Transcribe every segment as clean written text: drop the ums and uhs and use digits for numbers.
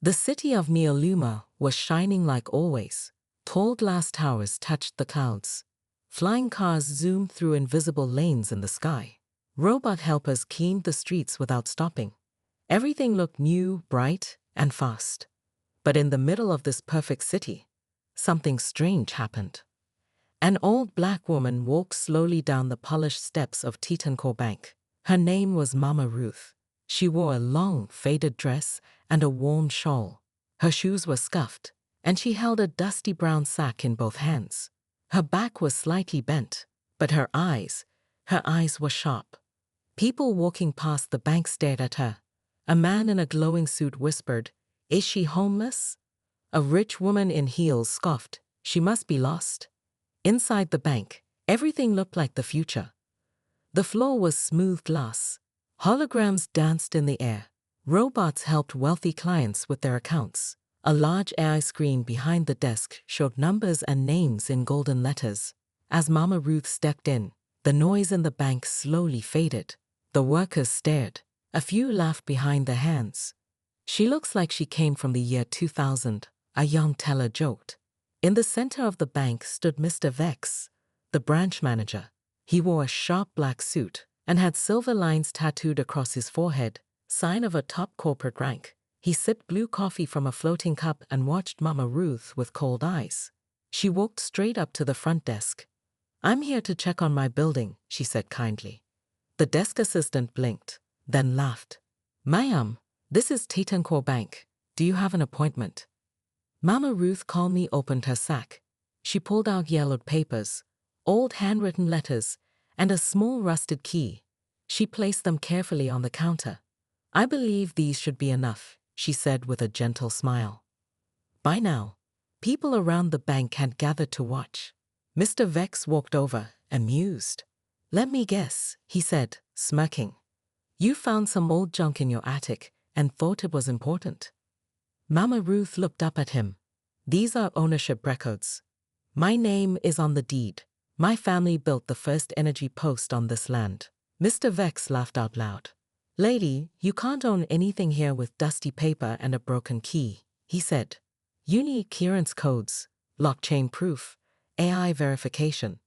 The city of Neoluma was shining like always. Tall glass towers touched the clouds. Flying cars zoomed through invisible lanes in the sky. Robot helpers cleaned the streets without stopping. Everything looked new, bright, and fast. But in the middle of this perfect city, something strange happened. An old black woman walked slowly down the polished steps of Tetenkor Bank. Her name was Mama Ruth. She wore a long, faded dress and a warm shawl. Her shoes were scuffed, and she held a dusty brown sack in both hands. Her back was slightly bent, but her eyes were sharp. People walking past the bank stared at her. A man in a glowing suit whispered, "Is she homeless?" A rich woman in heels scoffed, "She must be lost." Inside the bank, everything looked like the future. The floor was smooth glass. Holograms danced in the air. Robots helped wealthy clients with their accounts. A large AI screen behind the desk showed numbers and names in golden letters. As Mama Ruth stepped in, the noise in the bank slowly faded. The workers stared. A few laughed behind their hands. "She looks like she came from the year 2000, a young teller joked. In the center of the bank stood Mr. Vex, the branch manager. He wore a sharp black suit and had silver lines tattooed across his forehead, sign of a top corporate rank. He sipped blue coffee from a floating cup and watched Mama Ruth with cold eyes. She walked straight up to the front desk. "I'm here to check on my building," she said kindly. The desk assistant blinked, then laughed. "Ma'am, this is Tetenkor Bank. Do you have an appointment?" Mama Ruth calmly opened her sack. She pulled out yellowed papers, old handwritten letters, and a small rusted key. She placed them carefully on the counter. "I believe these should be enough," she said with a gentle smile. By now, people around the bank had gathered to watch. Mr. Vex walked over, amused. "Let me guess," he said, smirking. "You found some old junk in your attic and thought it was important." Mama Ruth looked up at him. "These are ownership records. My name is on the deed. My family built the first energy post on this land." Mr. Vex laughed out loud. "Lady, you can't own anything here with dusty paper and a broken key," he said. "You need clearance codes, blockchain proof, AI verification.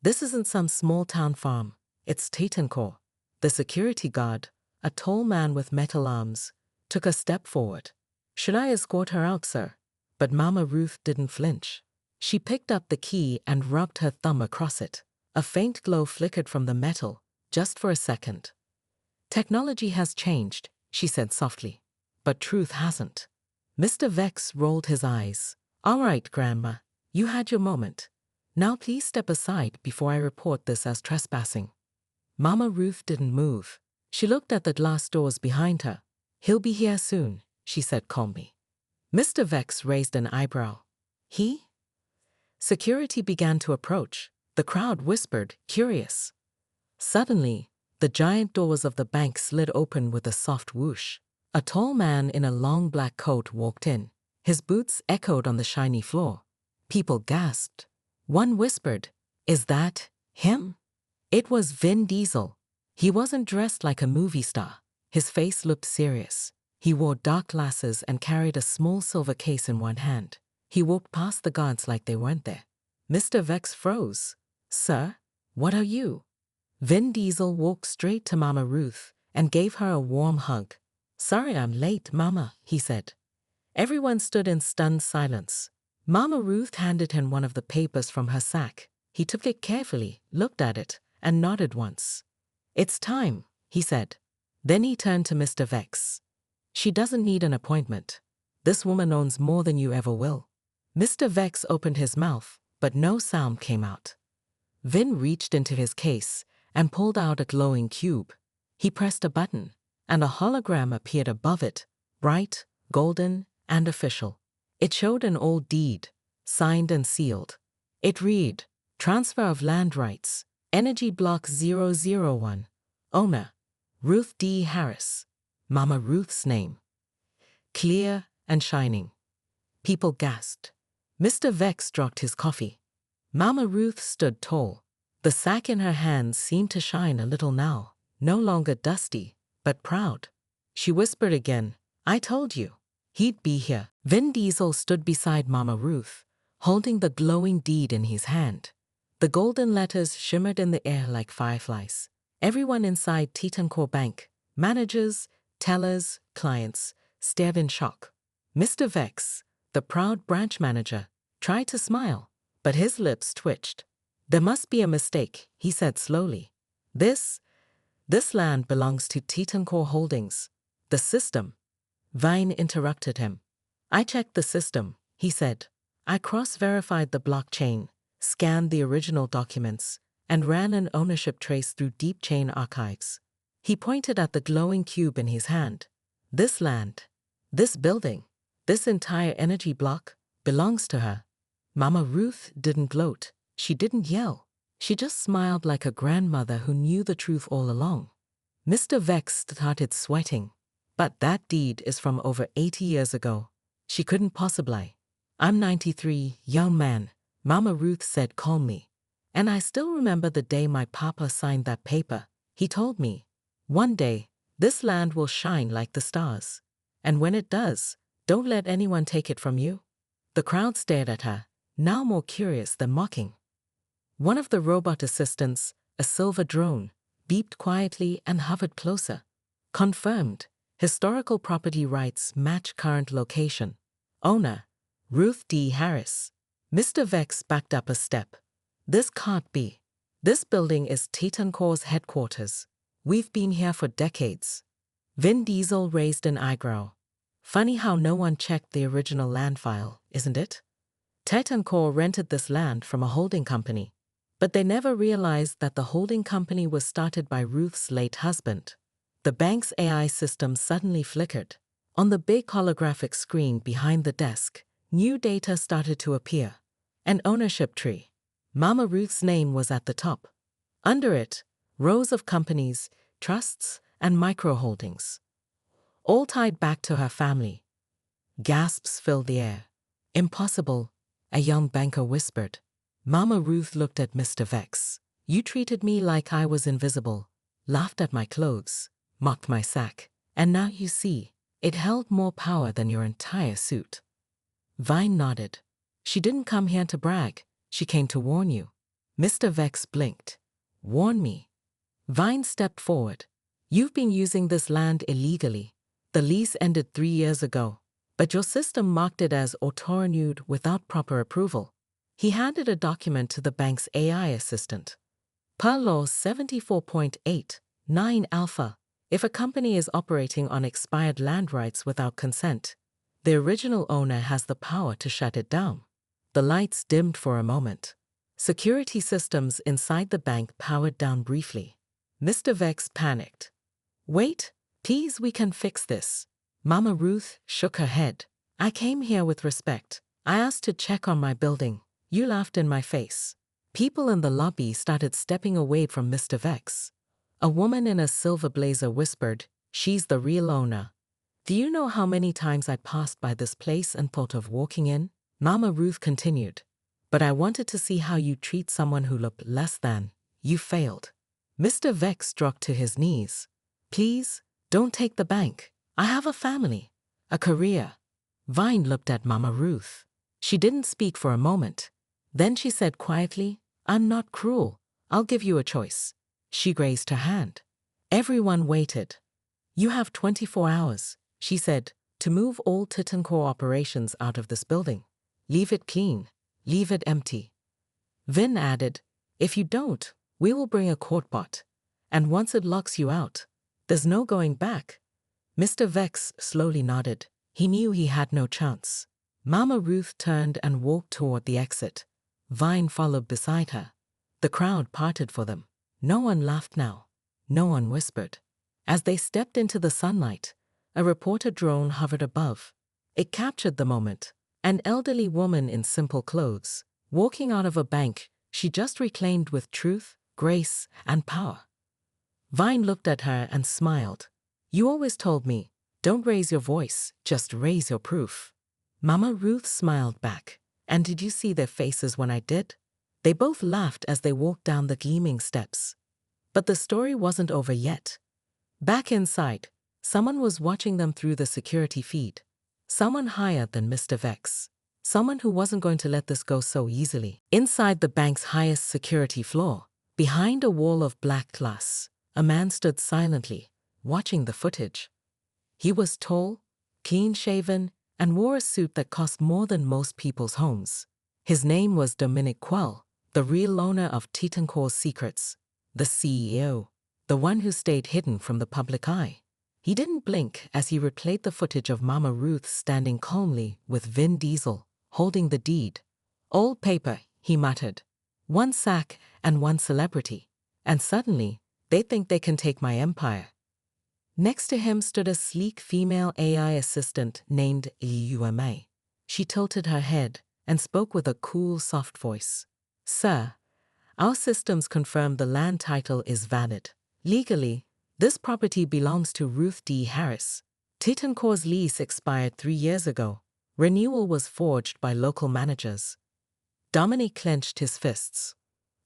This isn't some small-town farm. It's Tetenkor." The security guard, a tall man with metal arms, took a step forward. "Should I escort her out, sir?" But Mama Ruth didn't flinch. She picked up the key and rubbed her thumb across it. A faint glow flickered from the metal, just for a second. "Technology has changed," she said softly, "but truth hasn't." Mr. Vex rolled his eyes. "All right, Grandma, you had your moment. Now please step aside before I report this as trespassing." Mama Ruth didn't move. She looked at the glass doors behind her. "He'll be here soon," she said calmly. Mr. Vex raised an eyebrow. "He?" Security began to approach. The crowd whispered, curious. Suddenly, the giant doors of the bank slid open with a soft whoosh. A tall man in a long black coat walked in. His boots echoed on the shiny floor. People gasped. One whispered, "Is that him?" It was Vin Diesel. He wasn't dressed like a movie star. His face looked serious. He wore dark glasses and carried a small silver case in one hand. He walked past the guards like they weren't there. Mr. Vex froze. "Sir, what are you?" Vin Diesel walked straight to Mama Ruth and gave her a warm hug. "Sorry I'm late, Mama," he said. Everyone stood in stunned silence. Mama Ruth handed him one of the papers from her sack. He took it carefully, looked at it, and nodded once. "It's time," he said. Then he turned to Mr. Vex. "She doesn't need an appointment. This woman owns more than you ever will." Mr. Vex opened his mouth, but no sound came out. Vin reached into his case and pulled out a glowing cube. He pressed a button, and a hologram appeared above it, bright, golden, and official. It showed an old deed, signed and sealed. It read, "Transfer of land rights, Energy Block 001, owner, Ruth D. Harris." Mama Ruth's name. Clear and shining. People gasped. Mr. Vex dropped his coffee. Mama Ruth stood tall. The sack in her hands seemed to shine a little now, no longer dusty, but proud. She whispered again, "I told you." he'd be here. Vin Diesel stood beside Mama Ruth, holding the glowing deed in his hand. The golden letters shimmered in the air like fireflies. Everyone inside Titancore Bank, managers, tellers, clients, stared in shock. Mr. Vex, the proud branch manager, tried to smile, but his lips twitched. "There must be a mistake," he said slowly. This land belongs to Titancore Holdings. The system." Vine interrupted him. "I checked the system," he said. "I cross-verified the blockchain, scanned the original documents, and ran an ownership trace through deep chain archives." He pointed at the glowing cube in his hand. "This land, this building, this entire energy block belongs to her." Mama Ruth didn't gloat. She didn't yell. She just smiled like a grandmother who knew the truth all along. Mr. Vex started sweating. "But that deed is from over 80 years ago. She couldn't possibly." "I'm 93, young man," Mama Ruth said calmly. "And I still remember the day my papa signed that paper. He told me, 'One day, this land will shine like the stars. And when it does, don't let anyone take it from you.'" The crowd stared at her, now more curious than mocking. One of the robot assistants, a silver drone, beeped quietly and hovered closer. "Confirmed. Historical property rights match current location. Owner, Ruth D. Harris." Mr. Vex backed up a step. "This can't be. This building is Titancore's headquarters. We've been here for decades." Vin Diesel raised an eyebrow. "Funny how no one checked the original land file, isn't it? Titancore rented this land from a holding company, but they never realized that the holding company was started by Ruth's late husband." The bank's AI system suddenly flickered. On the big holographic screen behind the desk, new data started to appear. An ownership tree. Mama Ruth's name was at the top. Under it, rows of companies, trusts, and micro-holdings, all tied back to her family. Gasps filled the air. "Impossible," a young banker whispered. Mama Ruth looked at Mr. Vex. "You treated me like I was invisible, laughed at my clothes, mocked my sack, and now you see, it held more power than your entire suit." Vine nodded. "She didn't come here to brag. She came to warn you." Mr. Vex blinked. "Warn me?" Vine stepped forward. "You've been using this land illegally. The lease ended 3 years ago, but your system marked it as auto-renewed without proper approval." He handed a document to the bank's AI assistant. "Per Law 74.89 Alpha, if a company is operating on expired land rights without consent, the original owner has the power to shut it down." The lights dimmed for a moment. Security systems inside the bank powered down briefly. Mr. Vex panicked. "Wait, please, we can fix this." Mama Ruth shook her head. "I came here with respect. I asked to check on my building. You laughed in my face." People in the lobby started stepping away from Mr. Vex. A woman in a silver blazer whispered, "She's the real owner. Do you know how many times I passed by this place and thought of walking in?" Mama Ruth continued. "But I wanted to see how you treat someone who looked less than. You failed." Mr. Vex dropped to his knees. "Please, don't take the bank. I have a family, a career." Vine looked at Mama Ruth. She didn't speak for a moment. Then she said quietly, "I'm not cruel. I'll give you a choice." She raised her hand. Everyone waited. "You have 24 hours, she said, "to move all Titancore operations out of this building. Leave it clean. Leave it empty." Vin added, "If you don't, we will bring a court bot. And once it locks you out, there's no going back." Mr. Vex slowly nodded. He knew he had no chance. Mama Ruth turned and walked toward the exit. Vine followed beside her. The crowd parted for them. No one laughed now. No one whispered. As they stepped into the sunlight, a reporter drone hovered above. It captured the moment. An elderly woman in simple clothes, walking out of a bank she just reclaimed with truth, grace, and power. Vine looked at her and smiled. "You always told me, don't raise your voice, just raise your proof." Mama Ruth smiled back. "And did you see their faces when I did?" They both laughed as they walked down the gleaming steps. But the story wasn't over yet. Back inside, someone was watching them through the security feed. Someone higher than Mr. Vex. Someone who wasn't going to let this go so easily. Inside the bank's highest security floor, behind a wall of black glass, a man stood silently, watching the footage. He was tall, clean-shaven, and wore a suit that cost more than most people's homes. His name was Dominic Quell, the real owner of Titancor's Secrets, the CEO, the one who stayed hidden from the public eye. He didn't blink as he replayed the footage of Mama Ruth standing calmly with Vin Diesel, holding the deed. "Old paper," he muttered. "One sack and one celebrity. And suddenly, they think they can take my empire." Next to him stood a sleek female AI assistant named Uma. She tilted her head and spoke with a cool, soft voice. "Sir, our systems confirm the land title is valid. Legally, this property belongs to Ruth D. Harris. Titancor's lease expired 3 years ago. Renewal was forged by local managers." Dominic clenched his fists.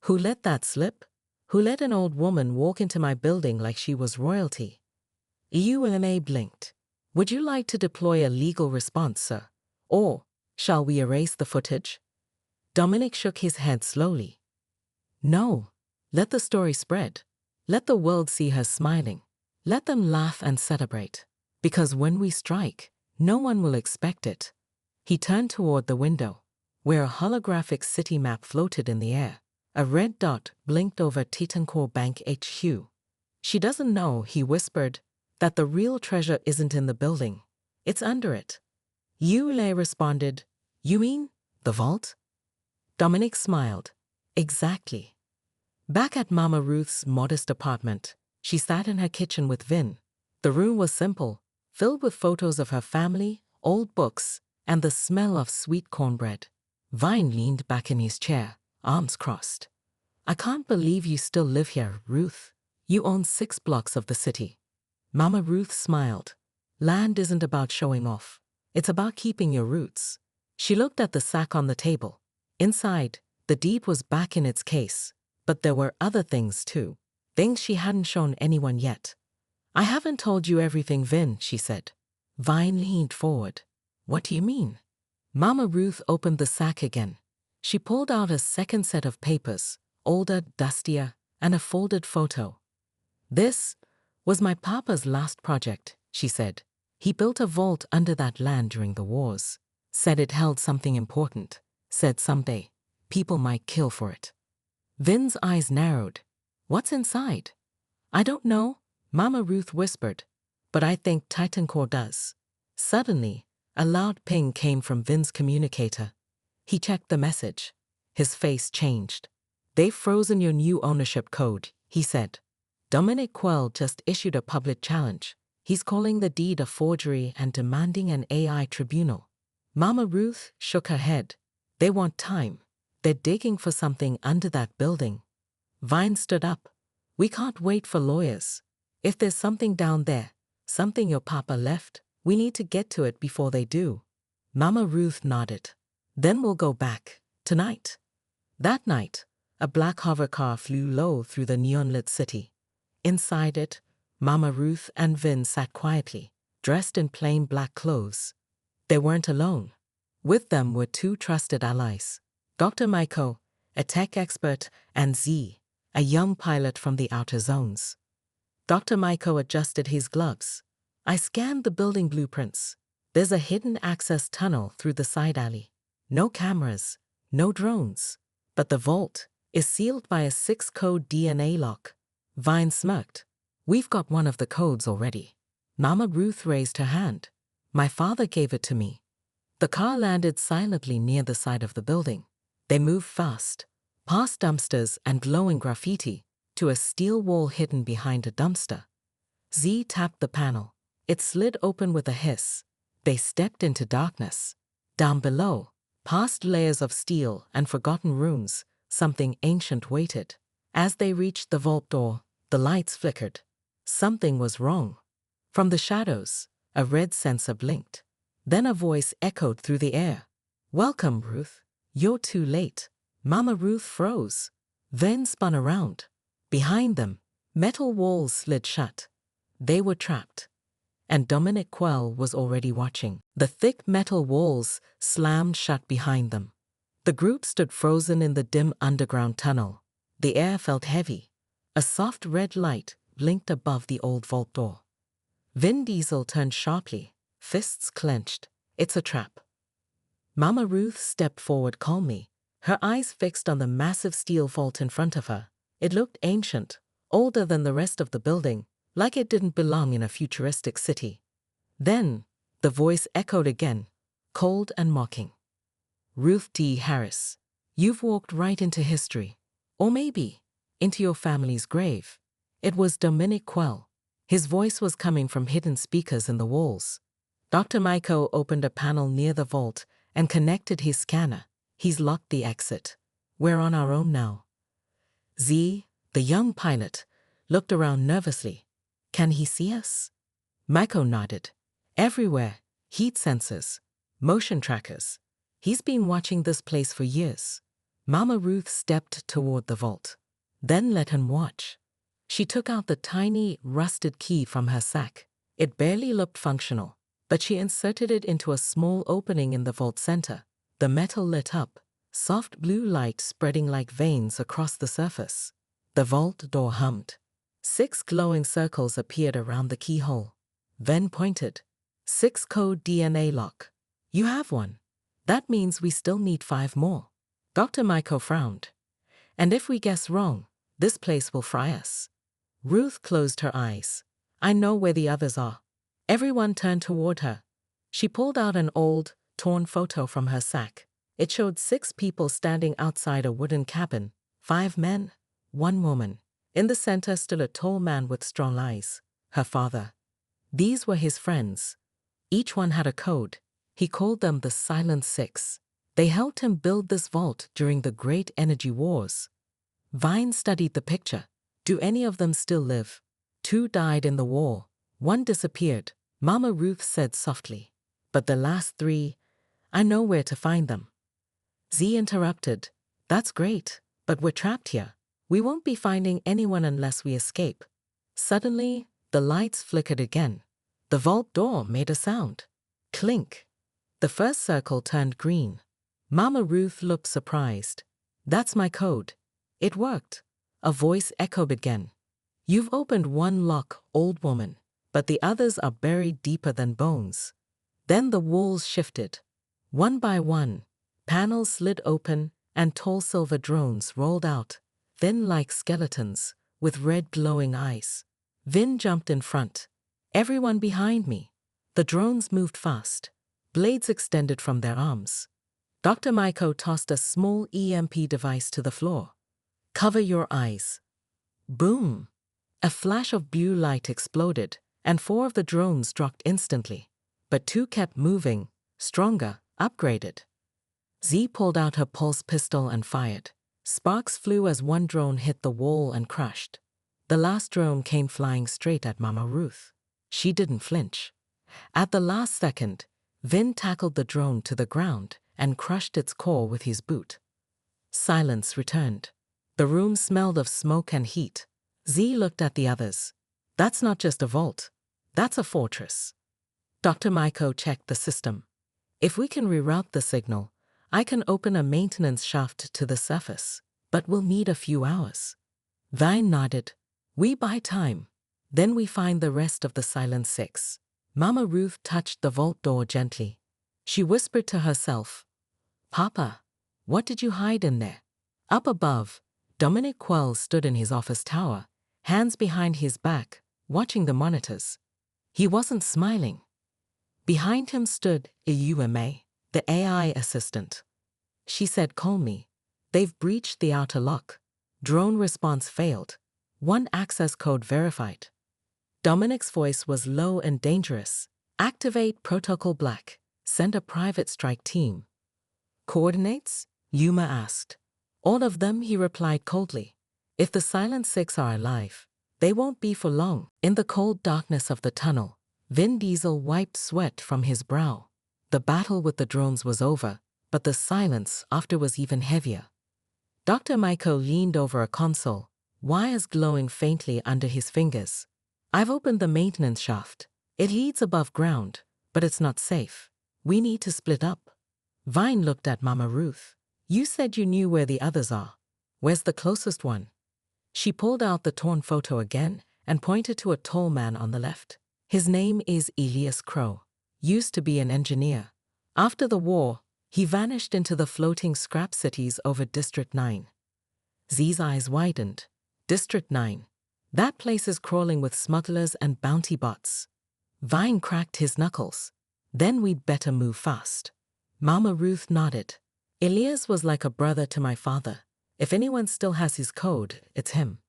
"Who let that slip? Who let an old woman walk into my building like she was royalty?" Uma blinked. "Would you like to deploy a legal response, sir? Or shall we erase the footage?" Dominic shook his head slowly. "No. Let the story spread. Let the world see her smiling. Let them laugh and celebrate. Because when we strike, no one will expect it." He turned toward the window, where a holographic city map floated in the air. A red dot blinked over Titancor Bank HQ. "She doesn't know," he whispered, "that the real treasure isn't in the building. It's under it." Yule responded, "You mean the vault?" Dominic smiled. "Exactly." Back at Mama Ruth's modest apartment, she sat in her kitchen with Vin. The room was simple, filled with photos of her family, old books, and the smell of sweet cornbread. Vine leaned back in his chair, arms crossed. "I can't believe you still live here, Ruth. You own 6 blocks of the city." Mama Ruth smiled. "Land isn't about showing off. It's about keeping your roots." She looked at the sack on the table. Inside, the deed was back in its case, but there were other things too. Things she hadn't shown anyone yet. "I haven't told you everything, Vin," she said. Vine leaned forward. "What do you mean?" Mama Ruth opened the sack again. She pulled out a second set of papers, older, dustier, and a folded photo. "This was my papa's last project," she said. "He built a vault under that land during the wars. Said it held something important. Said someday, people might kill for it." Vin's eyes narrowed. "What's inside?" "I don't know," Mama Ruth whispered, "but I think Titancor does." Suddenly, a loud ping came from Vin's communicator. He checked the message. His face changed. "They've frozen your new ownership code," he said. "Dominic Quell just issued a public challenge. He's calling the deed a forgery and demanding an AI tribunal." Mama Ruth shook her head. "They want time. They're digging for something under that building." Vine stood up. "We can't wait for lawyers. If there's something down there, something your papa left, we need to get to it before they do." Mama Ruth nodded. "Then we'll go back. Tonight." That night, a black hover car flew low through the neon-lit city. Inside it, Mama Ruth and Vin sat quietly, dressed in plain black clothes. They weren't alone. With them were 2 trusted allies, Dr. Maiko, a tech expert, and Z, a young pilot from the outer zones. Dr. Maiko adjusted his gloves. "I scanned the building blueprints. There's a hidden access tunnel through the side alley. No cameras, no drones. But the vault is sealed by a 6-code DNA lock." Vine smirked. "We've got one of the codes already." Mama Ruth raised her hand. "My father gave it to me." The car landed silently near the side of the building. They moved fast, past dumpsters and glowing graffiti, to a steel wall hidden behind a dumpster. Z tapped the panel. It slid open with a hiss. They stepped into darkness. Down below, past layers of steel and forgotten rooms, something ancient waited. As they reached the vault door, the lights flickered. Something was wrong. From the shadows, a red sensor blinked. Then a voice echoed through the air. "Welcome, Ruth. You're too late." Mama Ruth froze. Then spun around. Behind them, metal walls slid shut. They were trapped. and Dominic Quell was already watching. The thick metal walls slammed shut behind them. The group stood frozen in the dim underground tunnel. The air felt heavy. A soft red light blinked above the old vault door. Vin Diesel turned sharply, fists clenched. It's a trap. Mama Ruth stepped forward calmly, her eyes fixed on the massive steel vault in front of her. It looked ancient, older than the rest of the building, like it didn't belong in a futuristic city. Then, the voice echoed again, cold and mocking. Ruth D. Harris, you've walked right into history. Or maybe, into your family's grave. It was Dominic Quell. His voice was coming from hidden speakers in the walls. Dr. Maiko opened a panel near the vault and connected his scanner. He's locked the exit. We're on our own now. Z, the young pilot, looked around nervously. Can he see us? Maiko nodded. Everywhere, heat sensors, motion trackers. He's been watching this place for years. Mama Ruth stepped toward the vault, then let him watch. She took out the tiny, rusted key from her sack. It barely looked functional, but she inserted it into a small opening in the vault center. The metal lit up, soft blue light spreading like veins across the surface. The vault door hummed. 6 glowing circles appeared around the keyhole. Ven pointed. 6 code DNA lock. You have one. That means we still need 5 more. Dr. Maiko frowned. And if we guess wrong, this place will fry us. Ruth closed her eyes. I know where the others are. Everyone turned toward her. She pulled out an old, torn photo from her sack. It showed 6 people standing outside a wooden cabin, 5 men, 1 woman. In the center stood a tall man with strong eyes, her father. These were his friends. Each one had a code. He called them the Silent Six. They helped him build this vault during the Great Energy Wars. Vine studied the picture. Do any of them still live? 2 died in the war. 1 disappeared, Mama Ruth said softly. But the last 3, I know where to find them. Z interrupted. That's great, but we're trapped here. We won't be finding anyone unless we escape. Suddenly, the lights flickered again. The vault door made a sound. Clink. The first circle turned green. Mama Ruth looked surprised. That's my code. It worked. A voice echoed again. You've opened 1 lock, old woman, but the others are buried deeper than bones. Then the walls shifted. One by one, panels slid open and tall silver drones rolled out, thin like skeletons, with red glowing eyes. Vin jumped in front. Everyone behind me. The drones moved fast. Blades extended from their arms. Dr. Maiko tossed a small EMP device to the floor. Cover your eyes. Boom! A flash of blue light exploded, and 4 of the drones dropped instantly. But 2 kept moving, stronger, upgraded. Z pulled out her pulse pistol and fired. Sparks flew as 1 drone hit the wall and crashed. The last drone came flying straight at Mama Ruth. She didn't flinch. At the last second, Vin tackled the drone to the ground and crushed its core with his boot. Silence returned. The room smelled of smoke and heat. Z looked at the others. That's not just a vault. That's a fortress. Dr. Maiko checked the system. If we can reroute the signal, I can open a maintenance shaft to the surface, but we'll need a few hours. Vine nodded. We buy time. Then we find the rest of the Silent Six. Mama Ruth touched the vault door gently. She whispered to herself, Papa, what did you hide in there? Up above, Dominic Quell stood in his office tower, hands behind his back, watching the monitors. He wasn't smiling. Behind him stood Iuma, the AI assistant. She said calmly, they've breached the outer lock. Drone response failed. 1 access code verified. Dominic's voice was low and dangerous. Activate Protocol Black. Send a private strike team. Coordinates? Yuma asked. All of them, he replied coldly. If the Silent Six are alive, they won't be for long. In the cold darkness of the tunnel, Vin Diesel wiped sweat from his brow. The battle with the drones was over, but the silence after was even heavier. Dr. Maiko leaned over a console, wires glowing faintly under his fingers. I've opened the maintenance shaft. It leads above ground, but it's not safe. We need to split up. Vine looked at Mama Ruth. You said you knew where the others are. Where's the closest one? She pulled out the torn photo again and pointed to a tall man on the left. His name is Elias Crow. Used to be an engineer. After the war, he vanished into the floating scrap cities over District 9. Z's eyes widened. District 9. That place is crawling with smugglers and bounty bots. Vine cracked his knuckles. Then we'd better move fast. Mama Ruth nodded. Elias was like a brother to my father. If anyone still has his code, it's him.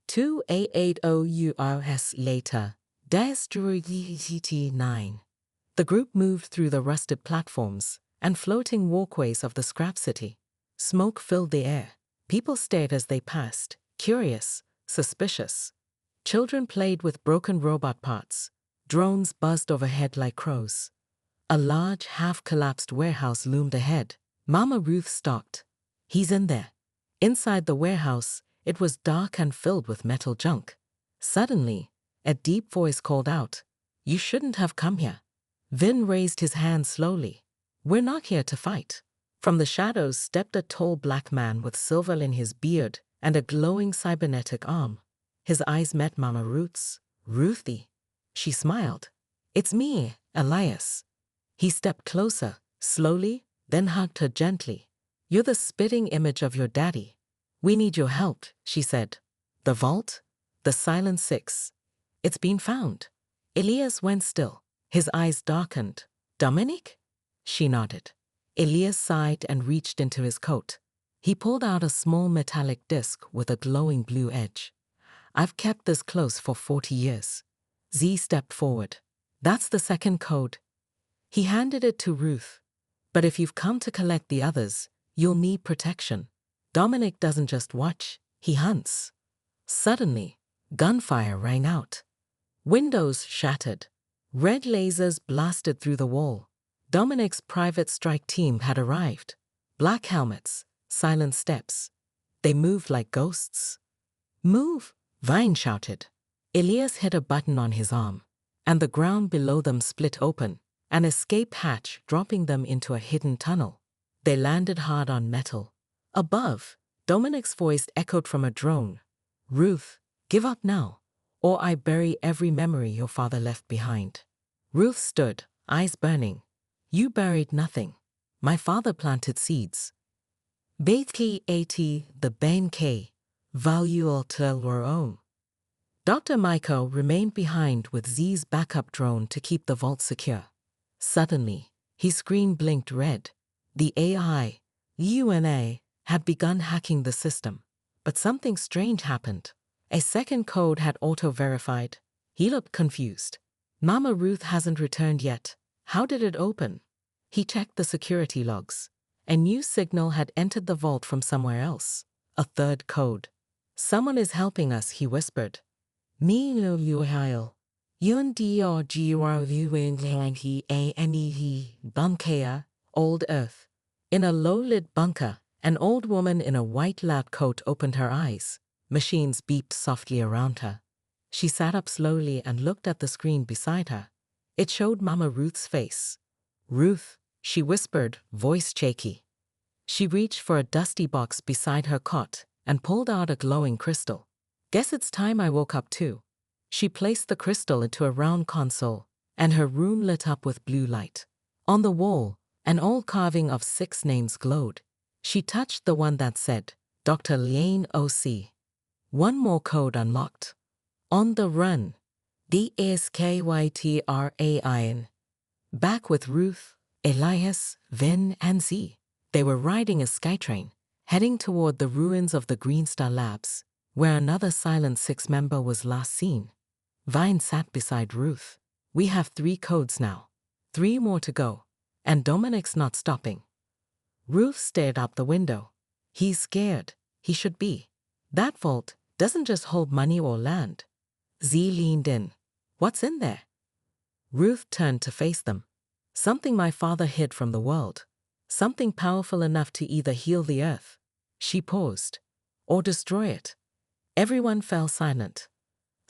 2A80URS later. District 9. The group moved through the rusted platforms and floating walkways of the scrap city. Smoke filled the air. People stared as they passed, curious, suspicious. Children played with broken robot parts. Drones buzzed overhead like crows. A large, half-collapsed warehouse loomed ahead. Mama Ruth stopped. He's in there. Inside the warehouse, it was dark and filled with metal junk. Suddenly, a deep voice called out, "You shouldn't have come here." Vin raised his hand slowly. "We're not here to fight." From the shadows stepped a tall black man with silver in his beard and a glowing cybernetic arm. His eyes met Mama Ruth's. "Ruthie." She smiled. "It's me, Elias." He stepped closer, slowly, then hugged her gently. "You're the spitting image of your daddy. We need your help," she said. "The vault? The Silent Six. It's been found." Elias went still. His eyes darkened. "Dominic?" She nodded. Elias sighed and reached into his coat. He pulled out a small metallic disc with a glowing blue edge. "I've kept this close for 40 years. Z stepped forward. "That's the second code." He handed it to Ruth. "But if you've come to collect the others, you'll need protection. Dominic doesn't just watch, he hunts." Suddenly, gunfire rang out. Windows shattered. Red lasers blasted through the wall. Dominic's private strike team had arrived. Black helmets, silent steps. They moved like ghosts. "Move!" Vine shouted. Elias hit a button on his arm, and the ground below them split open, an escape hatch dropping them into a hidden tunnel. They landed hard on metal. Above, Dominic's voice echoed from a drone. "Ruth, give up now, or I bury every memory your father left behind." Ruth stood, eyes burning. "You buried nothing. My father planted seeds." Bethki at the Ben K. Valual Telwaro. Dr. Michael remained behind with Z's backup drone to keep the vault secure. Suddenly, his screen blinked red. The AI, UNA, had begun hacking the system. But something strange happened. A second code had auto-verified. He looked confused. "Mama Ruth hasn't returned yet. How did it open?" He checked the security logs. A new signal had entered the vault from somewhere else. A third code. "Someone is helping us," he whispered. "Me no yuhail. Yun-D-R-G-R-U-N-G-A-N-E-H Bunkea, Old Earth." In a low-lit bunker, an old woman in a white lab coat opened her eyes. Machines beeped softly around her. She sat up slowly and looked at the screen beside her. It showed Mama Ruth's face. "Ruth," she whispered, voice shaky. She reached for a dusty box beside her cot and pulled out a glowing crystal. "Guess it's time I woke up too." She placed the crystal into a round console, and her room lit up with blue light. On the wall, an old carving of 6 names glowed. She touched the one that said, "Dr. Lane O.C." One more code unlocked. "On the run." DSKYTRAIN. Back with Ruth, Elias, Vin, and Z. They were riding a skytrain, heading toward the ruins of the Green Star Labs, where another Silent Six member was last seen. Vine sat beside Ruth. "We have 3 codes now. 3 more to go. And Dominic's not stopping." Ruth stared out the window. "He's scared. He should be. That vault doesn't just hold money or land." Z leaned in. "What's in there?" Ruth turned to face them. "Something my father hid from the world. Something powerful enough to either heal the earth," she paused, "or destroy it." Everyone fell silent.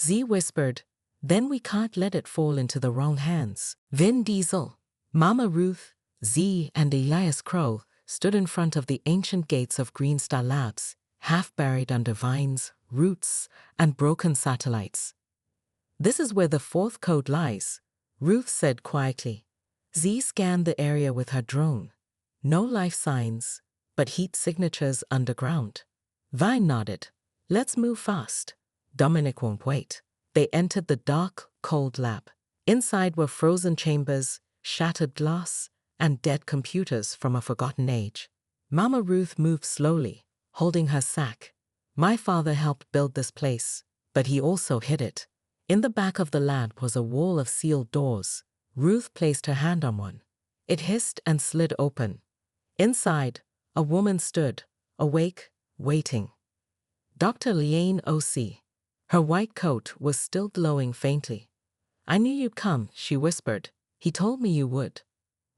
Z whispered, Then we can't let it fall into the wrong hands. Vin Diesel, Mama Ruth, Z, and Elias Crow stood in front of the ancient gates of Green Star Labs, half buried under vines, roots, and broken satellites. "This is where the fourth code lies," Ruth said quietly. Z scanned the area with her drone. No life signs, but heat signatures underground. Vine nodded. "Let's move fast. Dominic won't wait." They entered the dark, cold lab. Inside were frozen chambers, shattered glass, and dead computers from a forgotten age. Mama Ruth moved slowly, holding her sack. "My father helped build this place, but he also hid it." In the back of the lab was a wall of sealed doors. Ruth placed her hand on one. It hissed and slid open. Inside, a woman stood, awake, waiting. Dr. Liane O.C. Her white coat was still glowing faintly. "I knew you'd come," she whispered. "He told me you would."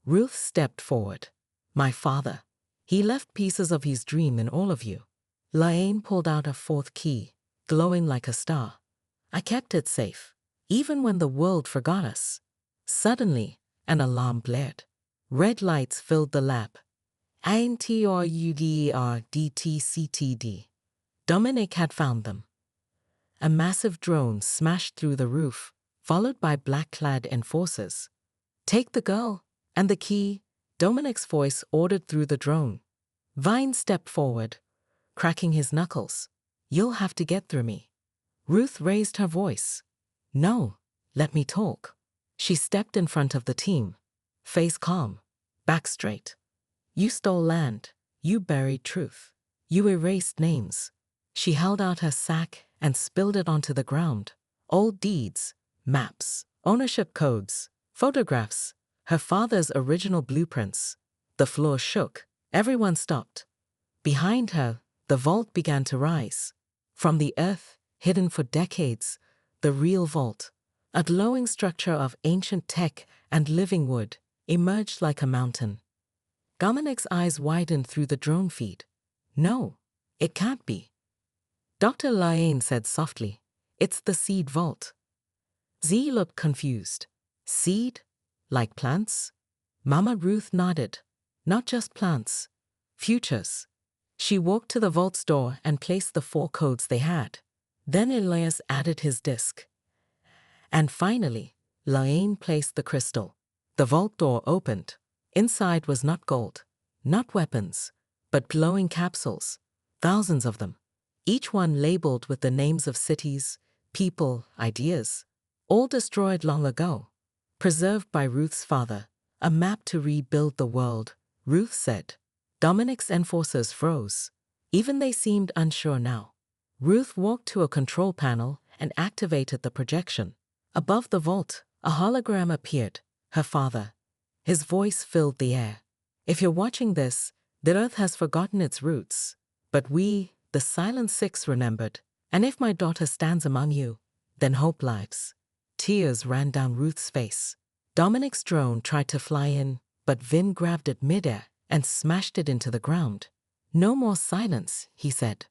Ruth stepped forward. "My father. He left pieces of his dream in all of you." Liane pulled out a fourth key, glowing like a star. "I kept it safe, even when the world forgot us." Suddenly, an alarm blared. Red lights filled the lab. INTRUDERDTCTD. Dominic had found them. A massive drone smashed through the roof, followed by black-clad enforcers. "Take the girl and the key," Dominic's voice ordered through the drone. Vine stepped forward, cracking his knuckles. "You'll have to get through me." Ruth raised her voice. "No, let me talk." She stepped in front of the team, face calm, back straight. "You stole land. You buried truth. You erased names." She held out her sack and spilled it onto the ground. Old deeds, maps, ownership codes, photographs, her father's original blueprints. The floor shook. Everyone stopped. Behind her, the vault began to rise. From the earth, hidden for decades, the real vault, a glowing structure of ancient tech and living wood, emerged like a mountain. Dominic's eyes widened through the drone feed. "No, it can't be." Dr. Liane said softly, "It's the seed vault." Z looked confused. "Seed? Like plants?" Mama Ruth nodded. "Not just plants. Futures." She walked to the vault's door and placed the 4 codes they had. Then Elias added his disc. And finally, Liane placed the crystal. The vault door opened. Inside was not gold, not weapons, but glowing capsules, thousands of them, each one labeled with the names of cities, people, ideas, all destroyed long ago, preserved by Ruth's father, a map to rebuild the world, Ruth said. Dominic's enforcers froze. Even they seemed unsure now. Ruth walked to a control panel and activated the projection. Above the vault, a hologram appeared, her father. His voice filled the air. "If you're watching this, the Earth has forgotten its roots. But we, the Silent Six, remembered. And if my daughter stands among you, then hope lives." Tears ran down Ruth's face. Dominic's drone tried to fly in, but Vin grabbed it midair and smashed it into the ground. "No more silence," he said.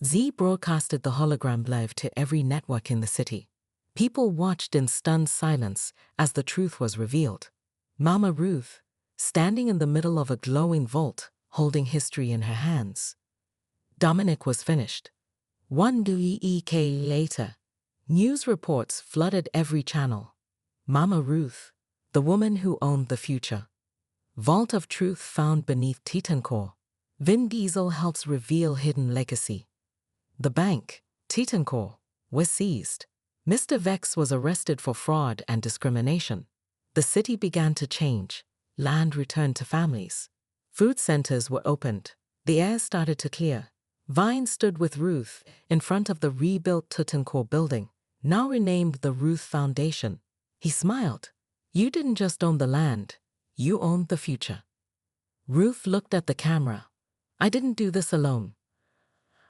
Z broadcasted the hologram live to every network in the city. People watched in stunned silence as the truth was revealed. Mama Ruth, standing in the middle of a glowing vault, holding history in her hands. Dominic was finished. 1 week later, news reports flooded every channel. Mama Ruth, the woman who owned the future. Vault of truth found beneath Titan Core. Vin Diesel helps reveal hidden legacy. The bank, Titan Core, was seized. Mr. Vex was arrested for fraud and discrimination. The city began to change. Land returned to families. Food centers were opened. The air started to clear. Vine stood with Ruth in front of the rebuilt Titan Core building, now renamed the Ruth Foundation. He smiled. "You didn't just own the land, you owned the future." Ruth looked at the camera. "I didn't do this alone.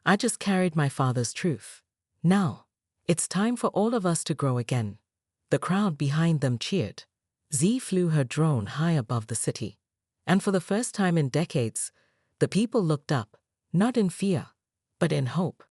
I just carried my father's truth. Now, it's time for all of us to grow again." The crowd behind them cheered. Z flew her drone high above the city. And for the first time in decades, the people looked up, not in fear, but in hope.